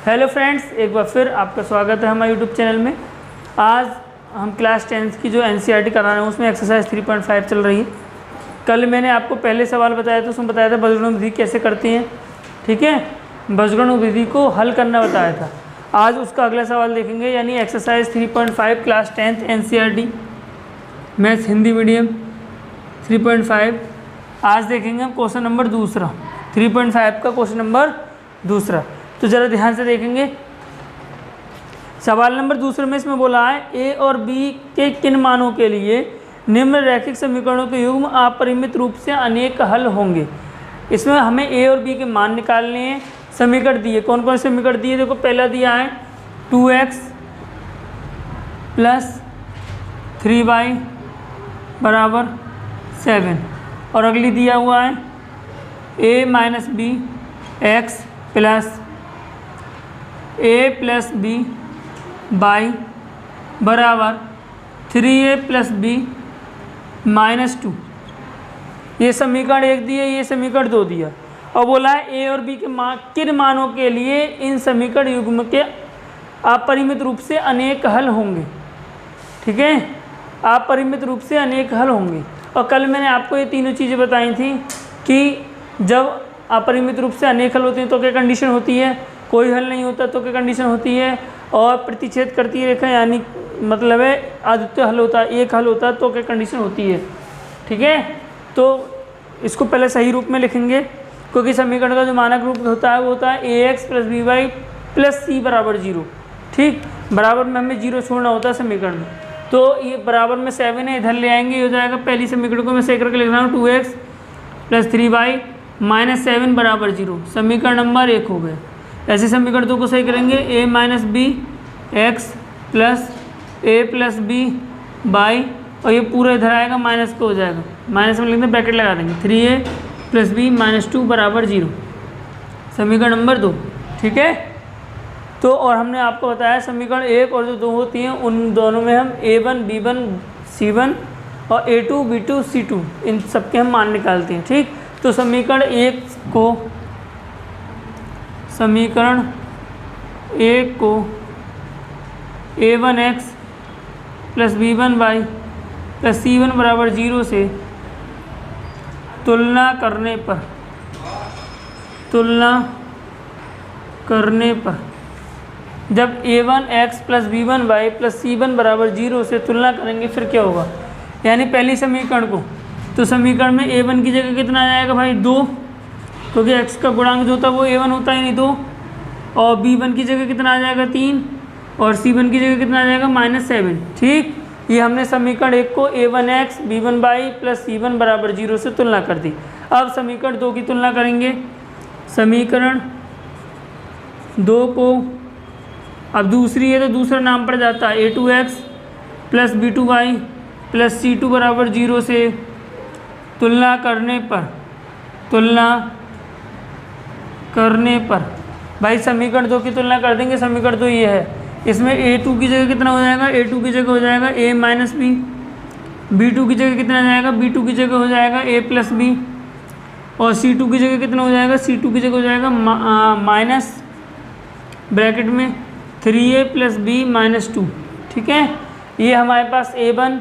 Hello friends, एक बार फिर आपका स्वागत है हमारे यूट्यूब चैनल में। आज हम क्लास 10 की जो एनसीईआरटी करा रहे हैं उसमें एक्सरसाइज 3.5 चल रही है। कल मैंने आपको पहले सवाल बताया था, उसमें बताया था बजगणु विधि कैसे करते हैं, ठीक है। बजगणु विधि को हल करना बताया था। आज उसका अगला सवाल देखेंगे, यानी exercise 3.5 class 10 NCERT maths Hindi medium 3.5। आज देखेंगे हम क्वेश्चन नंबर दूसरा, 3.5 का क्वेश्चन नंबर दूसरा। तो ज़रा ध्यान से देखेंगे। सवाल नंबर दूसरे में इसमें बोला है ए और बी के किन मानों के लिए निम्न रैखिक समीकरणों के युग्म अपरिमित रूप से अनेक हल होंगे। इसमें हमें ए और बी के मान निकालने हैं। समीकरण दिए, कौन कौन से समीकरण दिए? देखो, पहला दिया है 2x + 3y = 7 और अगली दिया हुआ है a - b x + a + b y = 3a + b - 2। ये समीकरण एक दिए, ये समीकरण दो दिया और बोला है ए और बी के किन मानों के लिए इन समीकरण युग्म के अपरिमित रूप से अनेक हल होंगे। ठीक है, अपरिमित रूप से अनेक हल होंगे। और कल मैंने आपको ये तीनों चीज़ें बताई थी कि जब अपरिमित रूप से अनेक हल होते हैं तो क्या कंडीशन होती है, कोई हल नहीं होता तो क्या कंडीशन होती है, और प्रतिच्छेद करती रेखा यानी मतलब है अद्वितीय हल होता है, एक हल होता है तो क्या कंडीशन होती है। ठीक है, तो इसको पहले सही रूप में लिखेंगे, क्योंकि समीकरण का जो मानक रूप होता है वो होता है ax + by + c = 0। ठीक, बराबर में हमें 0 छोड़ना होता है समीकरण में। तो ये बराबर में 7 है, इधर ले आएंगे, ये हो जाएगा पहली समीकरण को मैं सही करके लिख रहा हूँ 2x + 3y - 7 = 0। समीकरण नंबर 1 हो गए। ऐसे समीकरण 2 को सही करेंगे a - b x + a + b y, और ये पूरा इधर आएगा माइनस को हो जाएगा, माइनस में लिखते ब्रैकेट लगा देंगे 3a + b - 2 = 0। समीकरण नंबर 2। ठीक है, तो और हमने आपको बताया समीकरण 1 और जो 2 होती हैं उन दोनों में हम a1 b1 c1 और a2 b2 c2 इन सबके हम मान निकालते हैं। ठीक, तो समीकरण 1 को a1x + b1y + c1 = 0 से तुलना करने पर जब a1x + b1y + c1 = 0 से तुलना करेंगे फिर क्या होगा, यानी पहली समीकरण को, तो समीकरण में a1 की जगह कितना आ जाएगा भाई 2, क्योंकि x का गुणांक जो होता है वो a1 होता ही नहीं 2, और b1 की जगह कितना आ जाएगा 3, और c1 की जगह कितना आ जाएगा -7। ठीक, ये हमने समीकरण 1 को a1x b1y + c1 = 0 से तुलना कर दी। अब समीकरण 2 की तुलना करेंगे। समीकरण 2 को अब दूसरी है तो दूसरा नाम पड़ जाता है a2x + b2y + c2 = 0 से तुलना करने पर भाई समीकरण 2 की तुलना कर देंगे। समीकरण 2 ये है, इसमें a2 की जगह कितना हो जाएगा, a2 की जगह हो जाएगा a - b, b2 की जगह कितना आ जाएगा, b2 की जगह हो जाएगा a + b, और c2 की जगह कितना हो जाएगा, c2 की जगह हो जाएगा माइनस ब्रैकेट में 3a + b - 2। ठीक है, ये हमारे पास a1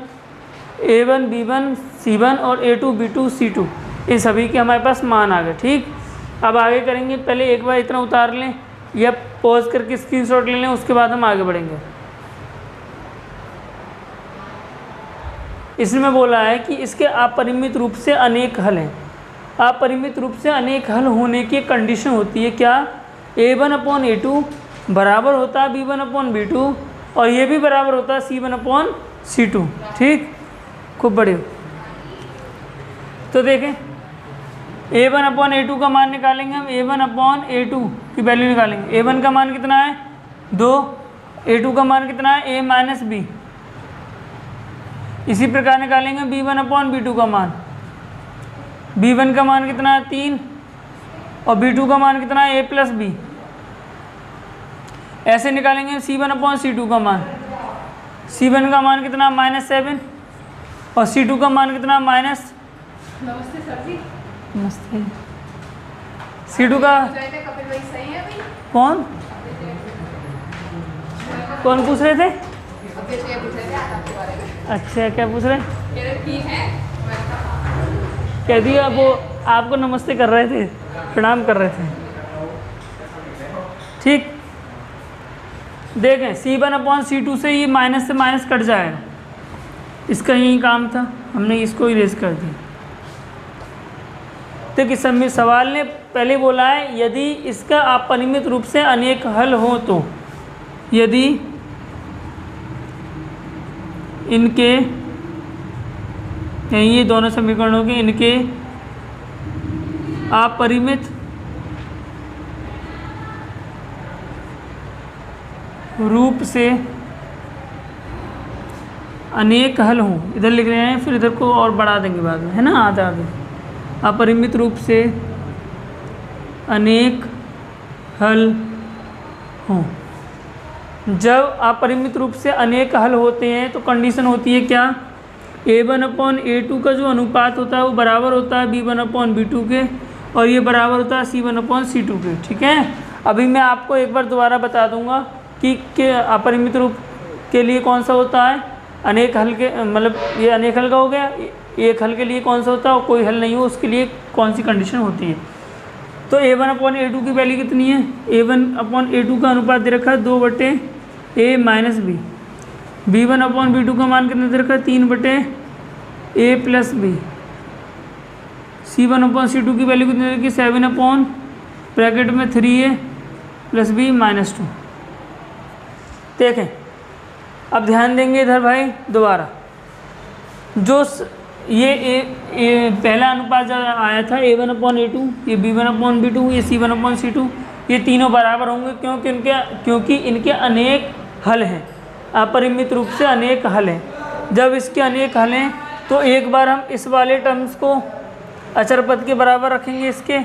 b1 c1 और a2 b2 c2 ये सभी के हमारे पास मान आ गए। ठीक, अब आगे करेंगे, पहले एक बार इतना उतार लें या पॉज करके स्क्रीनशॉट ले लें, उसके बाद हम आगे बढ़ेंगे। इसमें बोला है कि इसके अपरिमित रूप से अनेक हल हैं। अपरिमित रूप से अनेक हल होने की कंडीशन होती है क्या, a1/a2 बराबर होता है b1/b2 और ये भी बराबर होता है c1/c2। ठीक, खूब बढ़िया। तो देखें, a1/a2 का मान निकालेंगे हम, a1/a2 की वैल्यू निकालेंगे। a1 का मान कितना है 2, a2 का मान कितना है a - b। इसी प्रकार निकालेंगे b1/b2 का मान, b1 का मान कितना है 3 और b2 का मान कितना है a + b। ऐसे निकालेंगे c1/c2 का मान, c1 का मान कितना -7 और c2 का मान कितना नमस्ते सर जी। नमस्ते। C2 का कौन कौन पूछ रहे थे? अभी क्या पूछ रहे थे आप आपके बारे में? अच्छा, क्या पूछ रहे? कह रहे ठीक है, मैंने कहा कह दिया वो आपको नमस्ते कर रहे थे, प्रणाम कर रहे थे। ठीक, देखें C1/C2 से ये माइनस से माइनस कट जाएगा, इसका यही काम था, हमने इसको इरेज कर दिया। तो किस सवाल ने पहले बोला है यदि इसका अपरिमित रूप से अनेक हल हो तो, यदि इनके ये दोनों समीकरणों के इनके अपरिमित रूप से अनेक हल हों, इधर लिख रहे हैं फिर इधर को और बढ़ा देंगे बाद में, है ना, आधा आगे, अपरिमित रूप से अनेक हल हों। जब अपरिमित रूप से अनेक हल होते हैं तो कंडीशन होती है क्या, A1/A2 का जो अनुपात होता है वो बराबर होता है B1/B2 के, और ये बराबर होता है C1/C2 के। ठीक है, अभी मैं आपको एक बार दोबारा बता दूंगा कि अपरिमित रूप के लिए कौन सा होता है, अनेक हल के, मतलब ये अनेक हल का हो गया, एक हल के लिए कौन सा होता है और कोई हल नहीं हो उसके लिए कौन सी कंडीशन होती है। तो A1/A2 की वैल्यू कितनी है, A1/A2 का अनुपात दे रखा है 2/A-B, B1/B2 का मान कितना दे रखा है 3/A+B, C1/C2 की वैल्यू कितनी दे रखी है 7/3A+B-2। देखें, अब ध्यान देंगे इधर भाई दोबारा, जो ये पहला अनुपात जो आया था A1/A2, ये B1/B2, ये C1/C2, ये तीनों बराबर होंगे क्योंकि इनके अनेक हल हैं, अपरिमित रूप से अनेक हल हैं। जब इसके अनेक हल हैं तो एक बार हम इस वाले टर्म्स को अचर पद के बराबर रखेंगे इसके,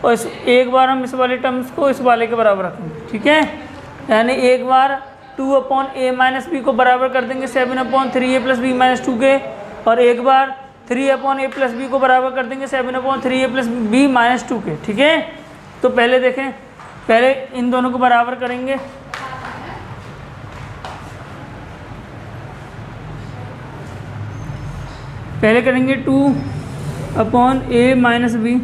और एक बार हम इस वाले टर्म्स को इस वाले के बराबर रखेंगे। ठीक है, यानी एक बार 2/A-B को बराबर कर देंगे 7/3A+B-2 के, और एक बार 3/A+B को बराबर कर देंगे 7/3A+B-2 के। ठीक है, तो पहले देखें, पहले इन दोनों को बराबर करेंगे, पहले करेंगे 2/A-B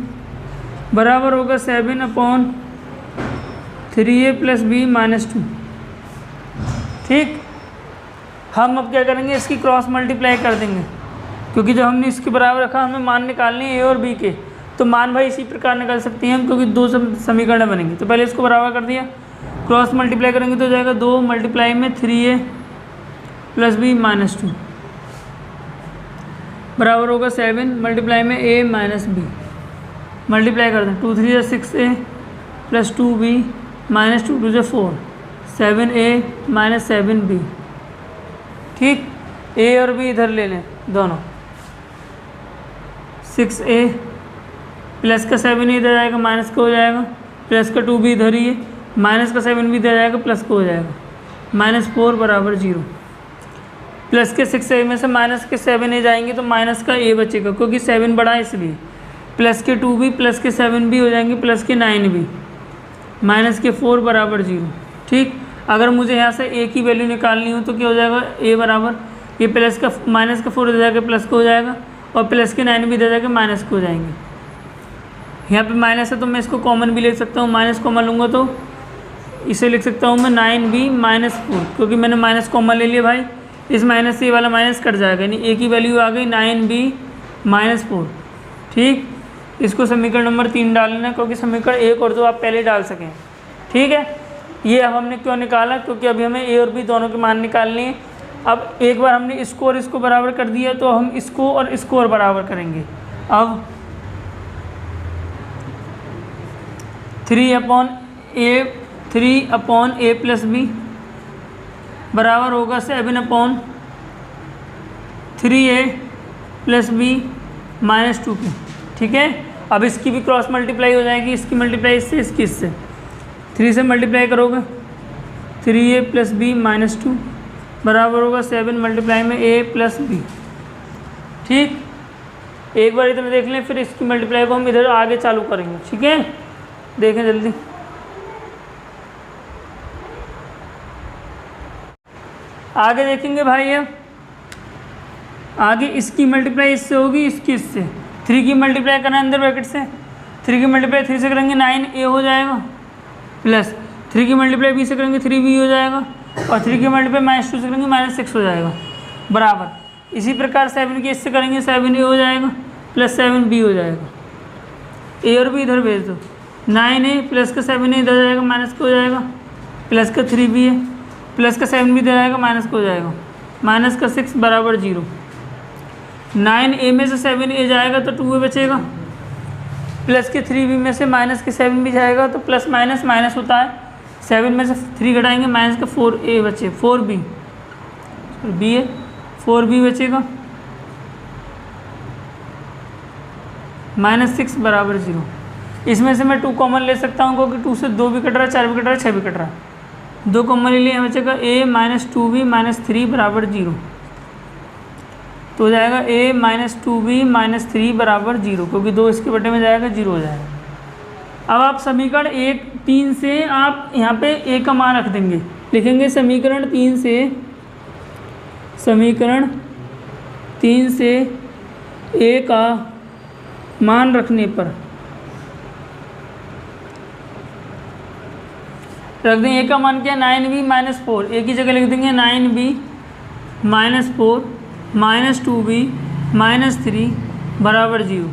बराबर होगा 7/3A+B-2। ठीक, हम अब क्या करेंगे, इसकी क्रॉस मल्टीप्लाई कर देंगे, क्योंकि जब हमने इसके बराबर रखा हमें मान निकालने हैं A और B के, तो मान भाई इसी प्रकार निकाल सकते हैं हम, क्योंकि दो समीकरण बनेंगे। तो पहले इसको बराबर कर दिया, क्रॉस मल्टीप्लाई करेंगे तो हो जाएगा 2/3A+B-2 बराबर होगा 7/A-B, मल्टीप्लाई कर दें 2 3 6A+2B-2 2 4, 7A-7B। ठीक, A और B इधर ले लें दोनों, 6A प्लस का 7 इधर आएगा, माइनस का हो जाएगा, प्लस का 2 भी इधर ही है, माइनस का 7 भी इधर आएगा, प्लस का हो जाएगा, -4 बराबर 0। प्लस के 6A में से माइनस के 7A जाएंगे तो माइनस का A बचेगा, क्योंकि 7 बड़ा है इसलिए, प्लस के 2 भी प्लस के 7 भी हो जाएंगे, प्लस के 9 भी, माइनस के 4 बराबर 0। ठीक, अगर मुझे यहाँ से A की वैल्यू निकालनी हो तो क्या हो जाएगा, A बराबर ये प्लस का माइनस का 4 इधर जाकर प्लस का हो जाएगा, और प्लस के 9 भी इधर जाकर माइनस का हो जाएंगे। यहाँ पे माइनस है तो मैं इसको कॉमन भी ले सकता हूँ, माइनस कॉमन लूँगा तो इसे लिख सकता हूँ मैं 9B-4, क्योंकि मैंने माइनस कॉमन ले लिया भाई, इस माइनस से ये वाला माइनस कट जाएगा, यानी A की वैल्यू आ गई 9B-4। ठीक, इसको समीकरण नंबर 3 डालना, क्योंकि समीकरण 1 और 2 आप पहले डाल सकें। ठीक है, ये अब हमने क्यों निकाला, क्योंकि अभी हमें A और B दोनों के मान निकालने हैं। अब एक बार हमने इसको और इसको बराबर कर दिया तो हम इसको और इसको और बराबर करेंगे। अब 3/A+B बराबर होगा 7/3A+B-2 के। ठीक है, अब इसकी भी क्रॉस मल्टीप्लाई हो जाएगी, इसकी मल्टीप्लाई इससे, इसकी इससे, 3 से मल्टीप्लाई करोगे 3A+B-2 बराबर होगा 7/A+B। ठीक, एक बार इधर देख लें, फिर इसकी मल्टीप्लाई को हम इधर आगे चालू करेंगे। ठीक है, देखें जल्दी, आगे देखेंगे भाई, अब आगे इसकी मल्टीप्लाई इससे होगी, इसकी इससे। 3 की मल्टीप्लाई करना है अंदर ब्रैकेट से, 3 की मल्टीप्लाई 3 से करेंगे 9a हो जाएगा, प्लस 3 की मल्टीप्लाई b से करेंगे 3b हो जाएगा, और 3 की मल्टीप्लाई -2 से करेंगे -6 हो जाएगा, बराबर। इसी प्रकार 7 की इससे करेंगे 7a हो जाएगा, प्लस 7b हो जाएगा। a और b इधर भेज दो, 9a प्लस का 7a इधर जाएगा, माइनस का हो जाएगा, प्लस का 3b है, प्लस का 7b इधर जाएगा, माइनस का हो जाएगा, माइनस का 6 बराबर 0। 9a में से 7a जाएगा तो 2a बचेगा, प्लस के 3b में से माइनस के 7b जाएगा तो प्लस माइनस माइनस होता है, 7 में से 3 घटाएंगे, माइनस का 4a बचे, 4b b है, 4b बचेगा, -6 बराबर 0। इसमें से मैं 2 कॉमन ले सकता हूँ, क्योंकि 2 से 2 भी कट रहा है, 4 भी कट रहा है, 6 भी कट रहा है, 2 कॉमन ले लिए, बचेगा a -2b -3 बराबर 0। तो हो जाएगा a -2b -3 बराबर 0, क्योंकि 2 इसके बटे में जाएगा, 0 हो जाएगा। अब आप समीकरण 3 से आप यहाँ पे a का मान रख देंगे, लिखेंगे समीकरण 3 से a का मान रखने पर रख देंगे। a का मान क्या है, 9b -4, a की जगह लिख देंगे 9b -4 -2b -3 बराबर 0।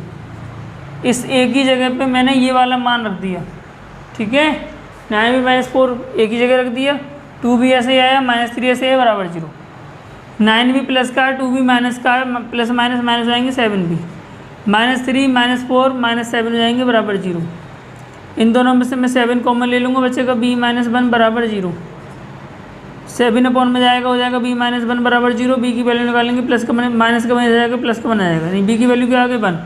इस a की जगह पे मैंने ये वाला मान रख दिया, ठीक है, 9b -4 a की जगह रख दिया, 2b ऐसे ही आया, -3 ऐसे है, बराबर 0। 9b प्लस का है, 2b माइनस का है, प्लस माइनस माइनस हो जाएंगे, 7b -3 -4 -7 हो जाएंगे, बराबर 0। इन दोनों में से मैं 7 कॉमन ले लूँगा, बचेगा b -1 बराबर 0। 7 अपॉन में जाएगा, हो जाएगा b -1 बराबर 0। b की वैल्यू निकालेंगे, प्लस का माइनस का बन जाएगा, प्लस का बन जाएगा, नहीं b की वैल्यू क्या आ गई 1,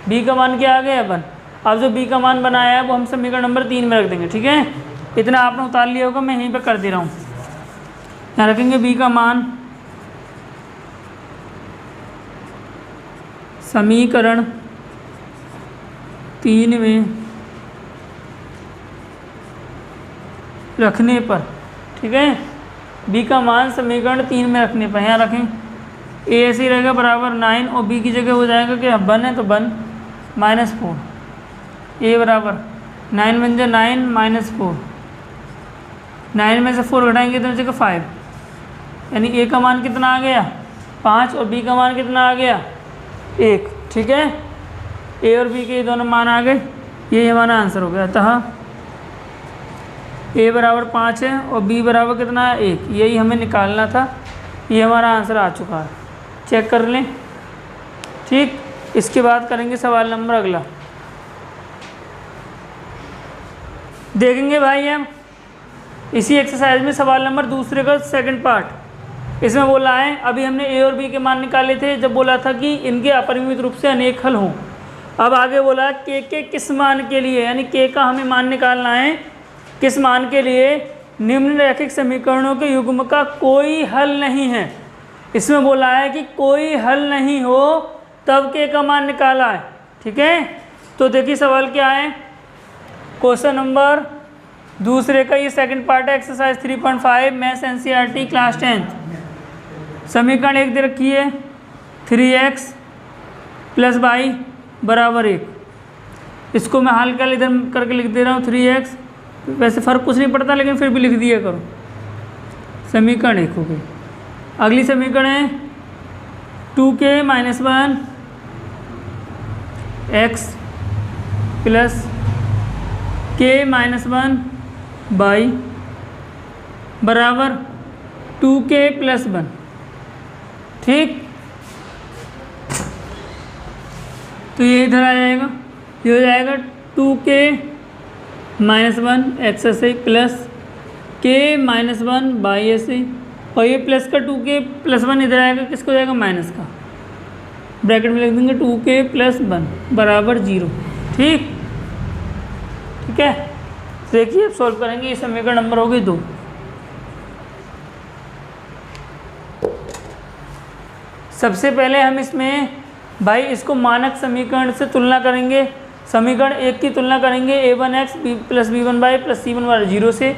b का मान क्या आ गया 1। अब जो b का मान बनाया है वो हम समीकरण नंबर 3 में रख देंगे, ठीक है। इतना आपने उतार लिया होगा, मैं यहीं पर कर दे रहा हूँ। यहाँ रखेंगे b का मान समीकरण 3 में रखने पर, ठीक है, b का मान समीकरण 3 में रखने पर यहाँ रखें, a ऐसे ही रहेगा बराबर 9, और b की जगह हो जाएगा कि 1 है तो 1 -4, a बराबर 9 बन जाए 9 -4, 9 में से 4 घटाएंगे तो बचेगा 5, यानी a का मान कितना आ गया 5, और b का मान कितना आ गया 1, ठीक है। a और b के दोनों मान आ गए, ये हमारा आंसर हो गया। अतः a बराबर 5 है और b बराबर कितना है 1, यही हमें निकालना था, ये हमारा आंसर आ चुका है, चेक कर लें, ठीक। इसके बाद करेंगे सवाल नंबर अगला, देखेंगे भाई हम इसी एक्सरसाइज में सवाल नंबर दूसरे का सेकंड पार्ट। इसमें बोला है, अभी हमने a और b के मान निकाले थे जब बोला था कि इनके अपरिमित रूप से अनेक हल हों। अब आगे बोला k के किस मान के लिए, यानी k का हमें मान निकालना है, किस मान के लिए, निम्नलिखित समीकरणों के युग्म का कोई हल नहीं है। इसमें बोला है कि कोई हल नहीं हो तब k का मान निकाला है, ठीक है। तो देखिए सवाल क्या है, क्वेश्चन नंबर दूसरे का ये सेकंड पार्ट है, exercise 3.5 maths NCERT class 10th। समीकरण 1 दे रखी है 3x + y बराबर 1। इसको मैं हल कर इधर करके लिख दे रहा हूँ 3x, वैसे फ़र्क कुछ नहीं पड़ता लेकिन फिर भी लिख दिया करो। समीकरण 1 हो गई। अगली समीकरण है 2k - 1 x + k - 1 y बराबर 2k + 1, ठीक। तो ये इधर आ जाएगा, ये हो जाएगा 2k - 1 x ऐसे ही प्लस k - 1 y ऐसे ही, और ये प्लस का 2k + 1 इधर आएगा, किसको जाएगा माइनस का, ब्रैकेट में लिख देंगे 2k + 1 बराबर 0, ठीक, ठीक है। देखिए अब सॉल्व करेंगे, ये समीकरण नंबर हो गई 2। सबसे पहले हम इसमें भाई इसको मानक समीकरण से तुलना करेंगे। समीकरण 1 की तुलना करेंगे a1x + b1y + c1y 0 से।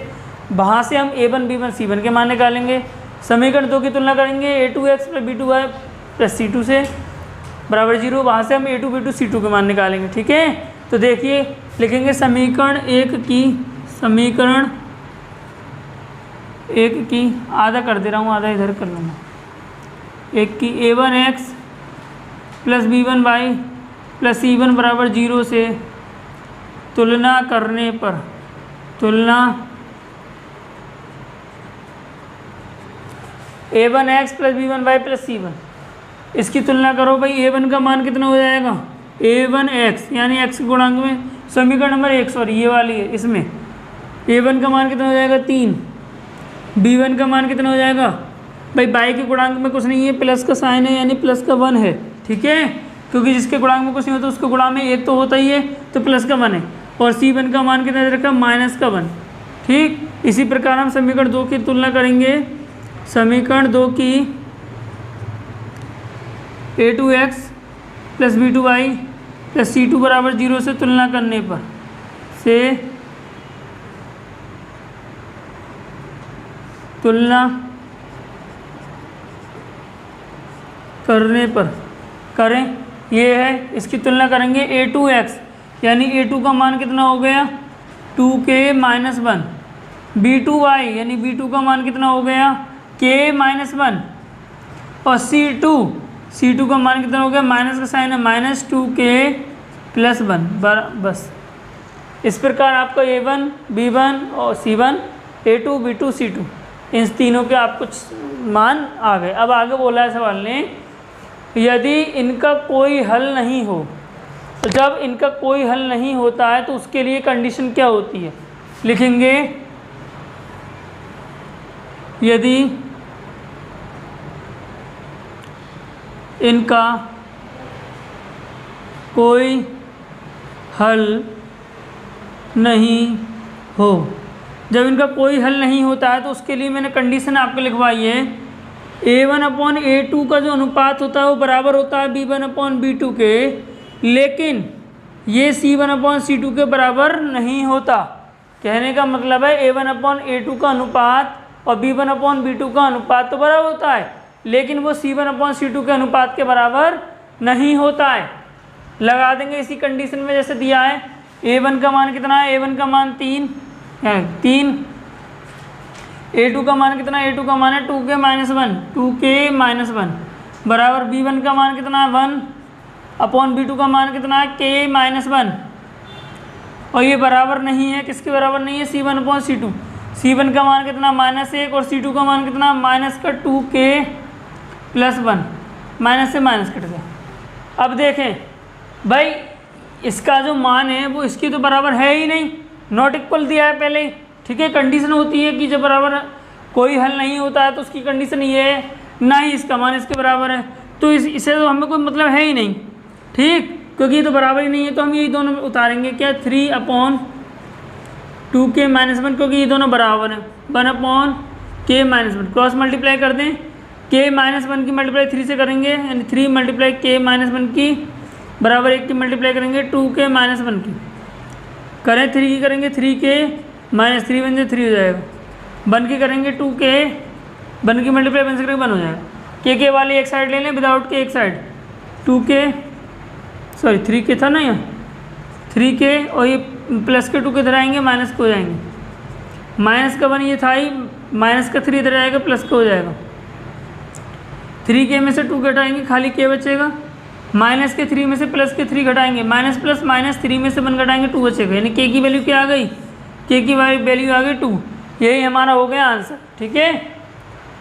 वहाँ से हम a1 b1 c1 के मान निकालेंगे। समीकरण 2 की तुलना करेंगे a2x plus b2y plus c2 से बराबर 0। वहाँ से हम a2 b2 c2 के मान निकालेंगे। ठीक है, तो देखिए लिखेंगे समीकरण एक की आधा कर दे रहा हूँ, आधा इधर कर लूँगा। एक की a1x plus b1y plus c1 बराबर 0 से तुलना करने पर a1x plus b1y plus c1, इसकी तुलना करो भाई। a1 का मान कितना हो जाएगा, a1x यानी x के गुणांक में समीकरण नंबर 1, सॉरी ये वाली है, इसमें a1 का मान कितना हो जाएगा 3, b1 का मान कितना हो जाएगा भाई, y के गुणांक में कुछ नहीं है, प्लस का साइन है यानी प्लस का 1 है। ठीक है, क्योंकि जिसके गुणांक में कुछ नहीं होता उसके गुणांक में 1 तो होता ही है, तो प्लस का 1 है। और c1 का मान कितना रखा, माइनस का 1। ठीक, इसी प्रकार हम समीकरण 2 की तुलना करेंगे। समीकरण 2 की a2x plus b2y plus c2 बराबर 0 से तुलना करने पर करें, ये है, इसकी तुलना करेंगे a2x यानी a2 का मान कितना हो गया 2k माइनस 1, b2y यानी b2 का मान कितना हो गया k माइनस 1, और c2 का मान कितना हो गया, माइनस का साइन है माइनस 2k प्लस 1। बस इस प्रकार आपका a1 b1 और c1 a2 b2 c2 इन तीनों के आपको मान आ गए। अब आगे बोला है सवाल ने, यदि इनका कोई हल नहीं हो, तो जब इनका कोई हल नहीं होता है तो उसके लिए कंडीशन क्या होती है, लिखेंगे यदि इनका कोई हल नहीं हो। जब इनका कोई हल नहीं होता है तो उसके लिए मैंने कंडीशन आपको लिखवाई है, a1/a2 का जो अनुपात होता है वो बराबर होता है b1/b2 के, लेकिन ये c1/c2 के बराबर नहीं होता। कहने का मतलब है a1/a2 का अनुपात और b1/b2 का अनुपात तो बराबर होता है, लेकिन वो c1/c2 के अनुपात के बराबर नहीं होता है। लगा देंगे इसी कंडीशन में जैसे दिया है। a1 का मान कितना है, a1 का मान 3 है, 3। a2 का मान कितना है, a2 का मान है 2k माइनस 1 बराबर b1 का मान कितना है 1/b2 का मान कितना है k माइनस 1, और ये बराबर नहीं है, किसके बराबर नहीं है, c1/c2। c1 का मान कितना -1 और c2 का मान कितना माइनस का 2k प्लस 1, माइनस से माइनस कट गया। अब देखें भाई इसका जो मान है वो इसकी तो बराबर है ही नहीं, नॉट इक्वल दिया है पहले ही। ठीक है, कंडीशन होती है कि जब बराबर कोई हल नहीं होता है तो उसकी कंडीशन ये है, ना ही इसका मान इसके बराबर है, तो इसे तो हमें कोई मतलब है ही नहीं। ठीक, क्योंकि ये तो बराबर ही नहीं है, तो हम यही दोनों उतारेंगे क्या, 3/2k माइनस 1, क्योंकि ये दोनों बराबर हैं, 1/k माइनस 1 क्रॉस मल्टीप्लाई कर दें, k माइनस 1 की मल्टीप्लाई 3 से करेंगे यानी 3 मल्टीप्लाई k माइनस 1 की बराबर 1 की मल्टीप्लाई करेंगे 2k माइनस 1 की, करें 3 की करेंगे 3k माइनस 3 बन जाए 3 हो जाएगा, 1 की करेंगे 2k, 1 की मल्टीप्लाई 1 से करेंगे 1 हो जाएगा, k वाली एक साइड ले लें, विदाउट के एक साइड 3k था ना यहाँ 3k, और ये प्लस के 2 के इधर आएंगे, माइनस के हो जाएंगे, माइनस का 1 ये था ही, माइनस का 3 इधर आएगा, प्लस का हो जाएगा, 3k में से 2 घटाएंगे खाली k बचेगा, माइनस के 3 में से प्लस के 3 घटाएंगे, माइनस प्लस माइनस 3 में से 1 घटाएंगे 2 बचेगा, यानी k की वैल्यू क्या आ गई, k की वैल्यू आ गई 2। यही हमारा हो गया आंसर। ठीक है,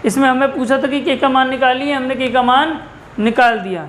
इसमें हमें पूछा था कि k का मान निकालिए, हमने k का मान निकाल दिया।